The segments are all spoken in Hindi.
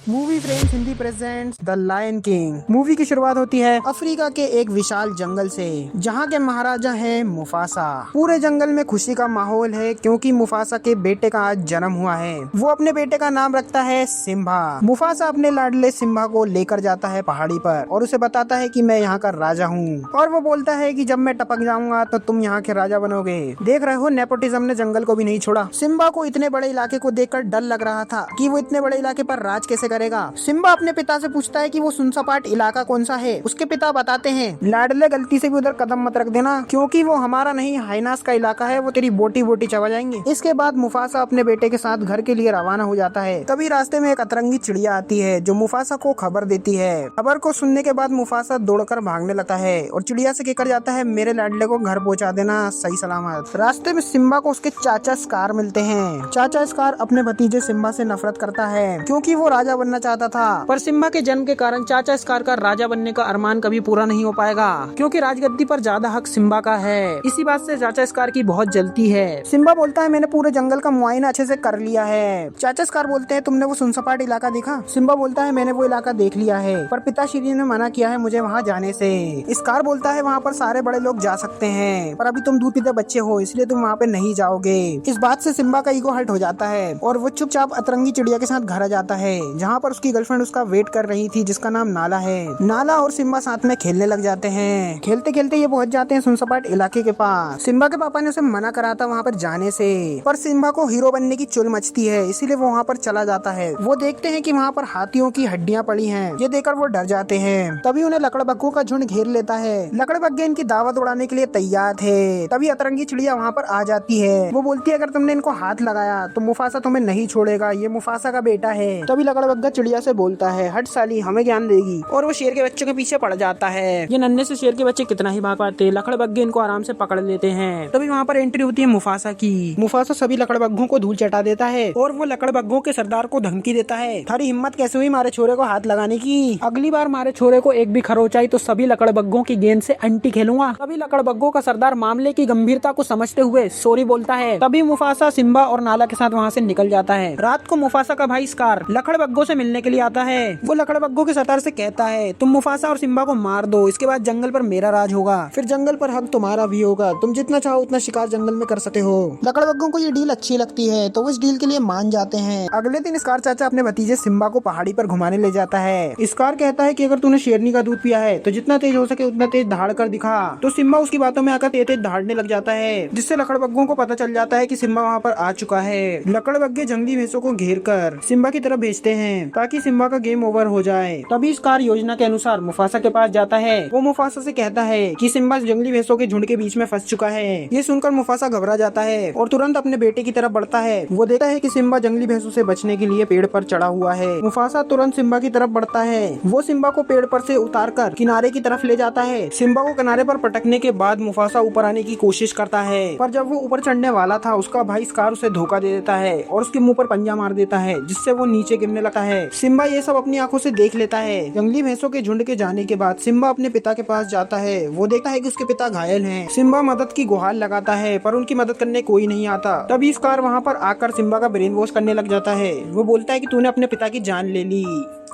Movie friends Hindi presents the Lion King. Movie की शुरुआत होती है अफ्रीका के एक विशाल जंगल से, जहाँ के महाराजा हैं मुफासा। पूरे जंगल में खुशी का माहौल है क्योंकि मुफासा के बेटे का आज जन्म हुआ है। वो अपने बेटे का नाम रखता है सिम्बा। मुफासा अपने लाडले सिम्बा को लेकर जाता है पहाड़ी पर और उसे बताता है कि मैं यहाँ का राजा हूँ, और वो बोलता है कि जब मैं टपक जाऊंगा तो तुम यहाँ के राजा बनोगे। देख रहे हो, नेपोटिज्म ने जंगल को भी नहीं छोड़ा। सिम्बा को इतने बड़े इलाके को देखकर डर लग रहा था कि वो इतने बड़े इलाके पर राज कैसे करेगा। सिम्बा अपने पिता से पूछता है कि वो सुनसपाट इलाका कौन सा है। उसके पिता बताते हैं, लाडले गलती से भी उधर कदम मत रख देना क्योंकि वो हमारा नहीं हाइनास का इलाका है, वो तेरी बोटी बोटी चबा जाएंगे। इसके बाद मुफासा अपने बेटे के साथ घर के लिए रवाना हो जाता है। तभी रास्ते में एक अतरंगी चिड़िया आती है जो मुफासा को खबर देती है। खबर को सुनने के बाद मुफासा दौड़कर भागने लगता है और चिड़िया से कहकर जाता है, मेरे लाडले को घर पहुंचा देना सही सलामत। रास्ते में सिम्बा को उसके चाचा स्कार मिलते हैं। चाचा स्कार अपने भतीजे सिम्बा से नफरत करता है क्योंकि वो राजा बनना चाहता था, पर सिम्बा के जन्म के कारण चाचा स्कार का राजा बनने का अरमान कभी पूरा नहीं हो पाएगा क्योंकि राजगद्दी पर ज्यादा हक सिम्बा का है। इसी बात से चाचा स्कार की बहुत जलती है। सिम्बा बोलता है, मैंने पूरे जंगल का मुआयना अच्छे से कर लिया है। चाचा स्कार बोलते हैं, तुमने वो सुनसपाट इलाका देखा? सिम्बा बोलता है, मैंने वो इलाका देख लिया है पर पिताश्री ने मना किया है मुझे वहाँ जाने से। स्कार बोलता है, वहाँ पर सारे बड़े लोग जा सकते हैं पर अभी तुम दूध पीते बच्चे हो इसलिए तुम वहाँ पे नहीं जाओगे। इस बात से सिम्बा का ईगो हर्ट हो जाता है और वो चुपचाप अतरंगी चिड़िया के साथ घर आ जाता है जहाँ पर उसकी गर्लफ्रेंड उसका वेट कर रही थी जिसका नाम नाला है। नाला और सिम्बा साथ में खेलने लग जाते हैं। खेलते खेलते ये पहुंच जाते हैं सुनसपाट इलाके के पास। सिम्बा के पापा ने उसे मना करा था वहाँ पर जाने से, पर सिम्बा को हीरो बनने की चुल मचती है इसीलिए वो वहाँ पर चला जाता है। वो देखते हैं कि वहाँ पर हाथियों की हड्डियाँ पड़ी हैं। ये देखकर वो डर जाते हैं। तभी उन्हें लकड़बग्घों का झुंड घेर लेता है। लकड़बग्घे इनकी दावत उड़ाने के लिए तैयार थे। तभी अतरंगी चिड़िया वहाँ पर आ जाती है। वो बोलती है, अगर तुमने इनको हाथ लगाया तो मुफासा तुम्हें नहीं छोड़ेगा, ये मुफासा का बेटा है। तभी लकड़बग्घा चिड़िया से बोलता है, हट साली, हमें ज्ञान देगी, और वो शेर के बच्चों के पीछे पड़ जाता है। ये नन्हे से शेर के बच्चे कितना ही भाग पाते, लकड़बग्घे इनको आराम से पकड़ लेते हैं। तभी वहाँ पर एंट्री होती है मुफासा की। मुफासा सभी लकड़बग्घों को धूल चटा देता है और वो लकड़बग्घों के सरदार को धमकी देता है, थारी हिम्मत कैसे हुई मारे छोरे को हाथ लगाने की? अगली बार मारे छोरे को एक भी खरोच आई तो सभी लकड़बग्घों की गेंद से अंटी खेलूंगा। तभी लकड़बग्घों का सरदार मामले की गंभीरता को समझते हुए सॉरी बोलता है। तभी मुफासा सिम्बा और नाला के साथ वहाँ से निकल जाता है। रात को मुफासा का भाई स्कार लकड़बग्घों से मिलने के लिए आता है। वो लकड़बग्घों के सरदार से कहता है, तुम मुफासा और सिम्बा को मार दो, इसके बाद जंगल पर मेरा राज होगा, फिर जंगल पर हक तुम्हारा भी होगा, तुम जितना चाहो उतना शिकार जंगल में कर सकते हो। लकड़बग्घों को ये डील अच्छी लगती है तो वो इस डील के लिए मान जाते हैं। अगले दिन स्कार चाचा अपने भतीजे सिम्बा को पहाड़ी पर घुमाने ले जाता है। स्कार कहता है कि अगर तूने शेरनी का दूध पिया है तो जितना तेज हो सके उतना तेज दहाड़ कर दिखा। तो सिम्बा उसकी बातों में आकर तेज तेज दहाड़ने लग जाता है, जिससे लकड़बग्घों को पता चल जाता है कि सिम्बा वहाँ पर आ चुका है। लकड़बग्घे जंगली भैंसों को घेर कर सिम्बा की तरफ भेजते हैं ताकि सिम्बा का गेम ओवर हो जाए। तभी स्कार योजना के अनुसार मुफासा के पास जाता है। वो मुफासा से कहता है कि सिम्बा जंगली भैंसों के झुंड के बीच में फंस चुका है। ये सुनकर मुफासा घबरा जाता है और तुरंत अपने बेटे की तरफ बढ़ता है। वो देखता है कि सिम्बा जंगली भैंसों से बचने के लिए पेड़ पर चढ़ा हुआ है। मुफासा तुरंत सिम्बा की तरफ बढ़ता है। वो सिम्बा को पेड़ पर से उतारकर किनारे की तरफ ले जाता है। सिम्बा को किनारे पर पटकने के बाद मुफासा ऊपर आने की कोशिश करता है, पर जब वो ऊपर चढ़ने वाला था उसका भाई स्कार उसे धोखा दे देता है और उसके मुंह पर पंजा मार देता है, जिससे वो नीचे गिरने लगता है। सिम्बा ये सब अपनी आंखों से देख लेता है। जंगली भैंसों के झुंड के जाने के बाद सिम्बा अपने पिता के पास जाता है। वो देखता है कि उसके पिता घायल हैं। सिम्बा मदद की गुहार लगाता है पर उनकी मदद करने कोई नहीं आता। तभी स्कार वहाँ पर आकर सिम्बा का ब्रेन वॉश करने लग जाता है। वो बोलता है कि तूने अपने पिता की जान ले ली,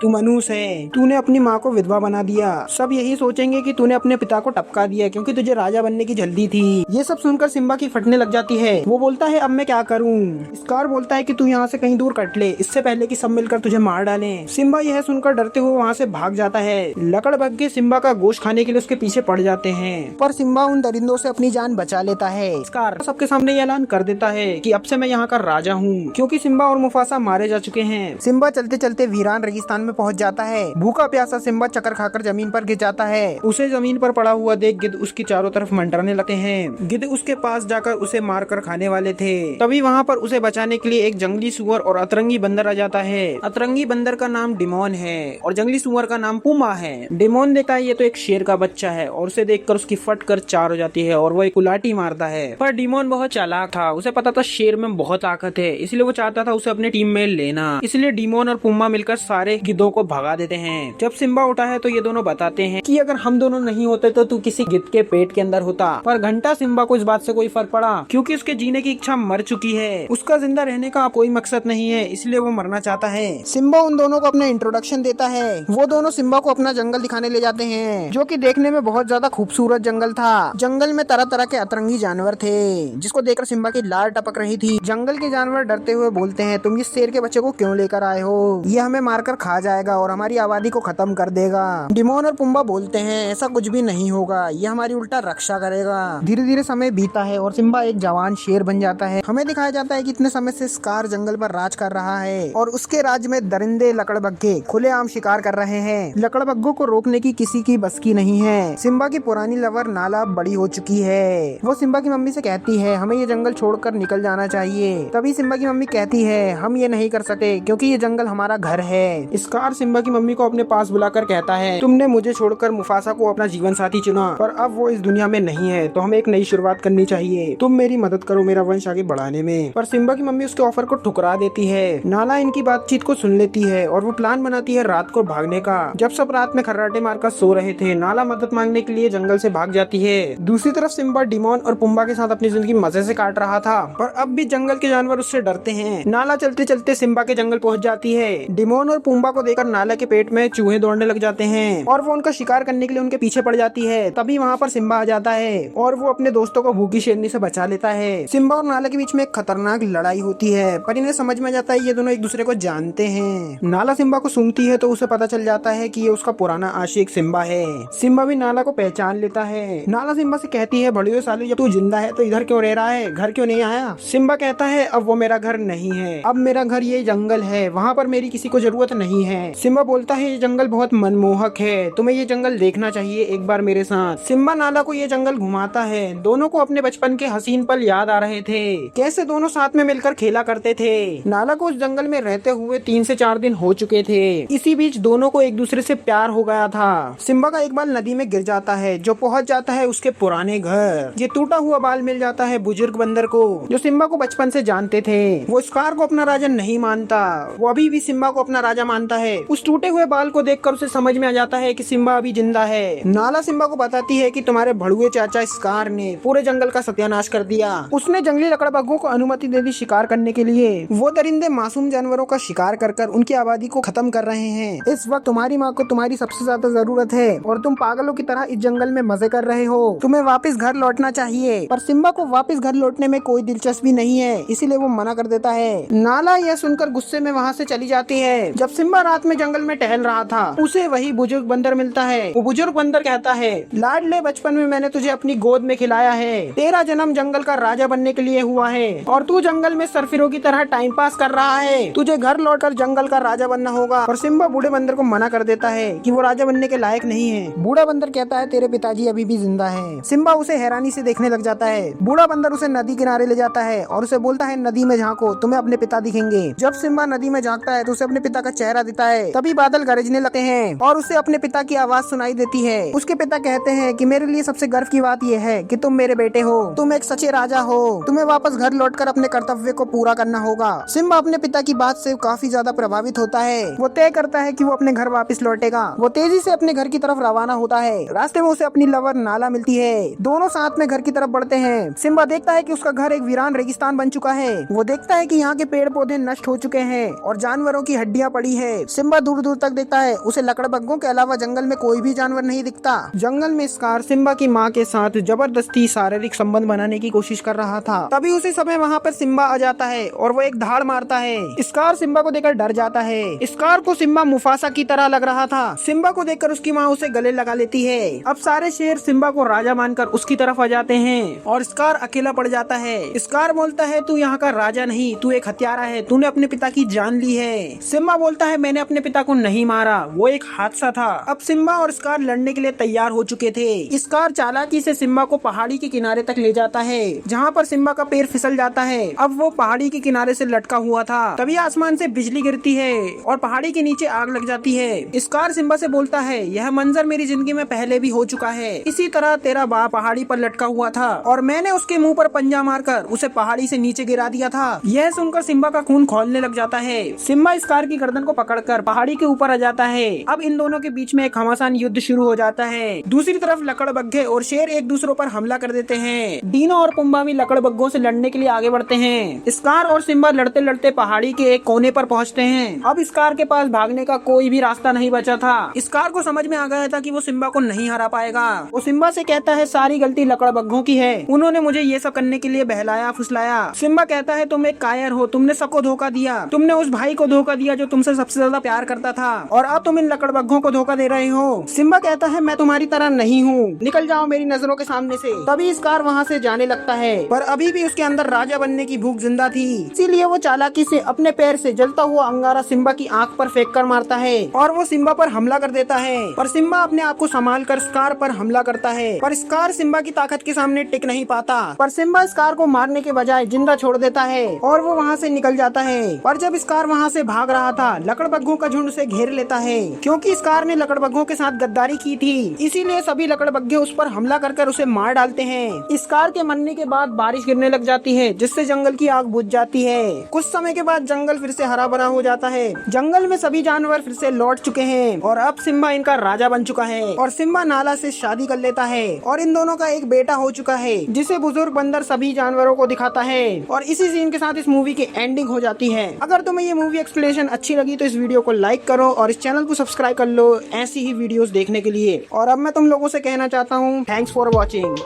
तू मनुष्य है, तूने अपनी माँ को विधवा बना दिया, सब यही सोचेंगे कि तूने अपने पिता को टपका दिया क्योंकि तुझे राजा बनने की जल्दी थी। ये सब सुनकर सिम्बा की फटने लग जाती है। वो बोलता है, अब मैं क्या करूँ? स्कार बोलता है कि तू यहाँ से कहीं दूर कट ले, इससे पहले कि सब मिलकर तुझे मार डालें। सिम्बा यह सुनकर डरते हुए वहाँ से भाग जाता है। लकड़बग्घे सिम्बा का गोश्त खाने के लिए उसके पीछे पड़ जाते हैं, पर सिम्बा उन दरिंदों से अपनी जान बचा लेता है। स्कार सबके सामने ये ऐलान कर देता है कि अब से मैं यहाँ का राजा हूँ क्योंकि सिम्बा और मुफासा मारे जा चुके हैं। सिम्बा चलते चलते वीरान रेगिस्तान में पहुँच जाता है। भूखा प्यासा सिम्बा चक्कर खाकर जमीन पर गिर जाता है। उसे जमीन पर पड़ा हुआ देख गिद्ध उसकी चारों तरफ मंडराने लगते हैं। गिद्ध उसके पास जाकर उसे मारकर खाने वाले थे। तभी वहाँ पर उसे बचाने के लिए एक जंगली सुअर और अतरंगी बंदर आ जाता है। अतरंगी बंदर का नाम डिमोन है और जंगली सुअर का नाम पुमा है। डिमोन देखता है ये तो एक शेर का बच्चा है और उसे देखकर उसकी फट कर चार हो जाती है और वो एक उलाटी मारता है। पर डिमोन बहुत चालाक था, उसे पता था शेर में बहुत ताकत है, इसलिए वो चाहता था उसे अपने टीम में लेना। इसलिए डिमोन और पुमा मिलकर सारे गिद्धों को भगा देते हैं। जब सिम्बा उठा है तो ये दोनों बताते हैं कि अगर हम दोनों नहीं होते तो तू किसी गिद्ध के पेट के अंदर होता। पर घंटा सिम्बा को इस बात से कोई फर्क पड़ा क्योंकि उसके जीने की इच्छा मर चुकी है। उसका जिंदा रहने का कोई मकसद नहीं है, इसलिए वो मरना चाहता है। सिम्बा उन दोनों को अपना इंट्रोडक्शन देता है। वो दोनों सिम्बा को अपना जंगल दिखाने ले जाते हैं, जो कि देखने में बहुत ज्यादा खूबसूरत जंगल था। जंगल में तरह तरह के अतरंगी जानवर थे, जिसको देखकर सिम्बा की लार टपक रही थी। जंगल के जानवर डरते हुए बोलते हैं, तुम इस शेर के बच्चे को क्यों लेकर आए हो? ये हमें मारकर खा जाएगा और हमारी आबादी को खत्म कर देगा। डिमोन और पुम्बा बोलते हैं, ऐसा कुछ भी नहीं होगा, ये हमारी उल्टा रक्षा करेगा। धीरे धीरे समय बीता है और सिम्बा एक जवान शेर बन जाता है। हमें दिखाया जाता है कि इतने समय से स्कार जंगल पर राज कर रहा है और उसके राज्य में दरिंदे लकड़बग्घे खुलेआम शिकार कर रहे हैं। लकड़बग्घों को रोकने की किसी की बस की नहीं है। सिम्बा की पुरानी लवर नाला बड़ी हो चुकी है। वो सिम्बा की मम्मी से कहती है, हमें ये जंगल छोड़कर निकल जाना चाहिए। तभी सिम्बा की मम्मी कहती है, हम ये नहीं कर सकते क्योंकि ये जंगल हमारा घर है। स्कार सिम्बा की मम्मी को अपने पास बुलाकर कहता है, तुमने मुझे छोड़कर मुफासा को अपना जीवन साथी चुना, पर अब वो इस दुनिया में नहीं है, तो हमें एक नई शुरुआत करनी चाहिए। तुम मेरी मदद करो मेरा वंश आगे बढ़ाने में। पर सिम्बा की मम्मी उसके ऑफर को ठुकरा देती है। नाला इनकी बातचीत को सुन लेती है और वो प्लान बनाती है रात को भागने का। जब सब रात में खर्राटे मारकर सो रहे थे, नाला मदद मांगने के लिए जंगल से भाग जाती है। दूसरी तरफ सिम्बा डिमोन और पुम्बा के साथ अपनी जिंदगी मजे से काट रहा था, पर अब भी जंगल के जानवर उससे डरते हैं। नाला चलते चलते सिम्बा के जंगल पहुंच जाती है। डिमोन और पुम्बा को देखकर नाला के पेट में चूहे दौड़ने लग जाते हैं और वो उनका शिकार करने के लिए उनके पीछे पड़ जाती है। तभी वहाँ पर सिम्बा आ जाता है और वो अपने दोस्तों को भूखी शेरनी से बचा लेता है। सिम्बा और नाला के बीच में एक खतरनाक लड़ाई होती है, पर इन्हें समझ में जाता है ये दोनों एक दूसरे को जानते हैं। नाला सिम्बा को सूंघती है तो उसे पता चल जाता है कि ये उसका पुराना आशिक सिम्बा है। सिम्बा भी नाला को पहचान लेता है। नाला सिम्बा से कहती है, बड़ियों साले जब तू जिंदा है तो इधर क्यों रह रहा है, घर क्यों नहीं आया? सिम्बा कहता है, अब वो मेरा घर नहीं है, अब मेरा घर ये जंगल है, वहाँ पर मेरी किसी को जरूरत नहीं है। सिम्बा बोलता है, ये जंगल बहुत मनमोहक है, तुम्हें ये जंगल देखना चाहिए एक बार मेरे साथ। सिम्बा नाला को ये जंगल घुमाता है। दोनों को अपने बचपन के हसीन पल याद आ रहे थे, कैसे दोनों साथ में मिलकर खेला करते थे। नाला को उस जंगल में रहते हुए 3 से 4 दिन हो चुके थे। इसी बीच दोनों को एक दूसरे से प्यार हो गया था। सिम्बा का एक बाल नदी में गिर जाता है, जो पहुंच जाता है उसके पुराने घर। ये टूटा हुआ बाल मिल जाता है बुजुर्ग बंदर को, जो सिम्बा को बचपन से जानते थे। वो स्कार को अपना राजा नहीं मानता, वो अभी भी सिम्बा को अपना राजा मानता है। उस टूटे हुए बाल को देखकर उसे समझ में आ जाता है कि सिम्बा अभी जिंदा है। नाला सिम्बा को बताती है कि तुम्हारे भड़ुए चाचा स्कार ने पूरे जंगल का सत्यानाश कर दिया। उसने जंगली लकड़बग्घों को अनुमति दे दी शिकार करने के लिए। वो दरिंदे मासूम जानवरों का शिकार कर कर उनकी आबादी को खत्म कर रहे हैं। इस वक्त तुम्हारी माँ को तुम्हारी सबसे ज्यादा जरूरत है और तुम पागलों की तरह इस जंगल में मजे कर रहे हो। तुम्हें वापस घर लौटना चाहिए। पर सिम्बा को वापस घर लौटने में कोई दिलचस्पी नहीं है, इसीलिए वो मना कर देता है। नाला यह सुनकर गुस्से में वहाँ से चली जाती है। जब सिम्बा रात में जंगल में टहल रहा था, उसे वही बुजुर्ग बंदर मिलता है। वो बुजुर्ग बंदर कहता है, लाडले बचपन में मैंने तुझे अपनी गोद में खिलाया है, तेरा जन्म जंगल का राजा बनने के लिए हुआ है और तू जंगल में सरफिरों की तरह टाइम पास कर रहा है। तुझे घर लौटकर जंगल का राजा बनना होगा। और सिम्बा बूढ़े बंदर को मना कर देता है कि वो राजा बनने के लायक नहीं है। बूढ़ा बंदर कहता है, तेरे पिताजी अभी भी जिंदा है। सिम्बा उसे हैरानी से देखने लग जाता है। बूढ़ा बंदर उसे नदी किनारे ले जाता है और उसे बोलता है, नदी में झांको, तुम्हें अपने पिता दिखेंगे। जब सिम्बा नदी में झांकता है तो उसे अपने पिता का चेहरा दिखता है। तभी बादल गरजने लगते हैं और उसे अपने पिता की आवाज सुनाई देती है। उसके पिता कहते हैं कि मेरे लिए सबसे गर्व की बात यह है कि तुम मेरे बेटे हो, तुम एक सच्चे राजा हो, तुम्हें वापस घर लौटकर अपने कर्तव्य को पूरा करना होगा। सिम्बा अपने पिता की बात से काफी ज्यादा प्रभावित होता है। वो तय करता है कि वो अपने घर वापस लौटेगा। वो तेजी से अपने घर की तरफ रवाना होता है। रास्ते में उसे अपनी लवर नाला मिलती है। दोनों साथ में घर की तरफ बढ़ते हैं। सिम्बा देखता है कि उसका घर एक वीरान रेगिस्तान बन चुका है। वो देखता है कि यहाँ के पेड़ पौधे नष्ट हो चुके हैं और जानवरों की हड्डियाँ पड़ी है। सिम्बा दूर दूर तक देखता है, उसे लकड़बग्घों के अलावा जंगल में कोई भी जानवर नहीं दिखता। जंगल में स्कार सिम्बा की माँ के साथ जबरदस्ती शारीरिक संबंध बनाने की कोशिश कर रहा था। तभी उसी समय वहाँ पर सिम्बा आ जाता है और वो एक धाड़ मारता है। स्कार सिम्बा को देखकर डर जाता है। स्कार को सिम्बा मुफासा की तरह लग रहा था। सिम्बा को देखकर उसकी माँ उसे गले लगा लेती है। अब सारे शेर सिम्बा को राजा मानकर उसकी तरफ आ जाते हैं और स्कार अकेला पड़ जाता है। स्कार बोलता है, तू यहाँ का राजा नहीं, तू एक हत्यारा है, तूने अपने पिता की जान ली है। सिम्बा बोलता है, मैंने अपने पिता को नहीं मारा, वो एक हादसा था। अब सिम्बा और स्कार लड़ने के लिए तैयार हो चुके थे। स्कार चालाकी से सिम्बा को पहाड़ी के किनारे तक ले जाता है, जहाँ पर सिम्बा का पैर फिसल जाता है। अब वो पहाड़ी के किनारे से लटका हुआ था। तभी आसमान से बिजली गिरती है और पहाड़ी के नीचे आग लग जाती है। स्कार सिम्बा से बोलता है, यह मंजर मेरी जिंदगी में पहले भी हो चुका है। इसी तरह तेरा बाप पहाड़ी पर लटका हुआ था और मैंने उसके मुंह पर पंजा मारकर उसे पहाड़ी से नीचे गिरा दिया था। यह सुनकर सिम्बा का खून खौलने लग जाता है। सिम्बा स्कार की गर्दन को पकड़कर पहाड़ी के ऊपर आ जाता है। अब इन दोनों के बीच में एक घमासान युद्ध शुरू हो जाता है। दूसरी तरफ लकड़बग्घे और शेर एक दूसरों पर हमला कर देते हैं। डीनो और पुम्बा भी लकड़बग्घों से लड़ने के लिए आगे बढ़ते हैं। स्कार और सिम्बा लड़ते लड़ते पहाड़ी के एक कोने पर पहुंचते हैं। अब स्कार के पास भागने का कोई भी रास्ता नहीं बचा था। स्कार को समझ में आ गया था कि वो सिम्बा को नहीं हरा पाएगा। वो सिम्बा से कहता है सारी गलती लकड़बग्घों की है, उन्होंने मुझे ये सब करने के लिए बहलाया फुसलाया। सिम्बा कहता है तुम एक कायर हो, तुमने सबको धोखा दिया, तुमने उस भाई को धोखा दिया जो तुमसे सबसे ज्यादा प्यार करता था, और अब तुम इन लकड़बग्घों को धोखा दे रहे हो। सिम्बा कहता है मैं तुम्हारी तरह नहीं हूँ, निकल जाओ मेरी नजरों के सामने से। तभी स्कार वहाँ से जाने लगता है, पर अभी भी उसके अंदर राजा बनने की भूख जिंदा थी, इसीलिए वो चालाकी से अपने पैर से जलता हुआ अंगारा सिम्बा की आंख पर फेंक कर मारता है और वो सिम्बा पर हमला कर देता है। पर सिम्बा अपने आप को संभाल कर स्कार पर हमला करता है, पर स्कार सिम्बा की ताकत के सामने टिक नहीं पाता। पर सिम्बा स्कार को मारने के बजाय जिंदा छोड़ देता है और वो वहाँ से निकल जाता है। पर जब स्कार वहाँ से भाग रहा था, लकड़बग्घों का झुंड उसे घेर लेता है। क्योंकि स्कार ने लकड़बग्घों के साथ गद्दारी की थी, इसीलिए सभी लकड़बग्घे उस पर हमला कर उसे मार डालते हैं। स्कार के मरने के बाद बारिश गिरने लग जाती है, जिससे जंगल की आग बुझ जाती है। कुछ समय के बाद जंगल फिर से हरा भरा हो जाता है। जंगल में सभी जानवर फिर से लौट चुके हैं और अब सिम्बा इनका राजा बन चुका है। और सिम्बा नाला से शादी कर लेता है और इन दोनों का एक बेटा हो चुका है, जिसे बुजुर्ग बंदर सभी जानवरों को दिखाता है। और इसी सीन के साथ इस मूवी की एंडिंग हो जाती है। अगर तुम्हें ये मूवी एक्सप्लेनेशन अच्छी लगी तो इस वीडियो को लाइक करो और इस चैनल को सब्सक्राइब कर लो ऐसी ही वीडियोस देखने के लिए। और अब मैं तुम लोगों से कहना चाहता हूँ, थैंक्स फॉर वॉचिंग।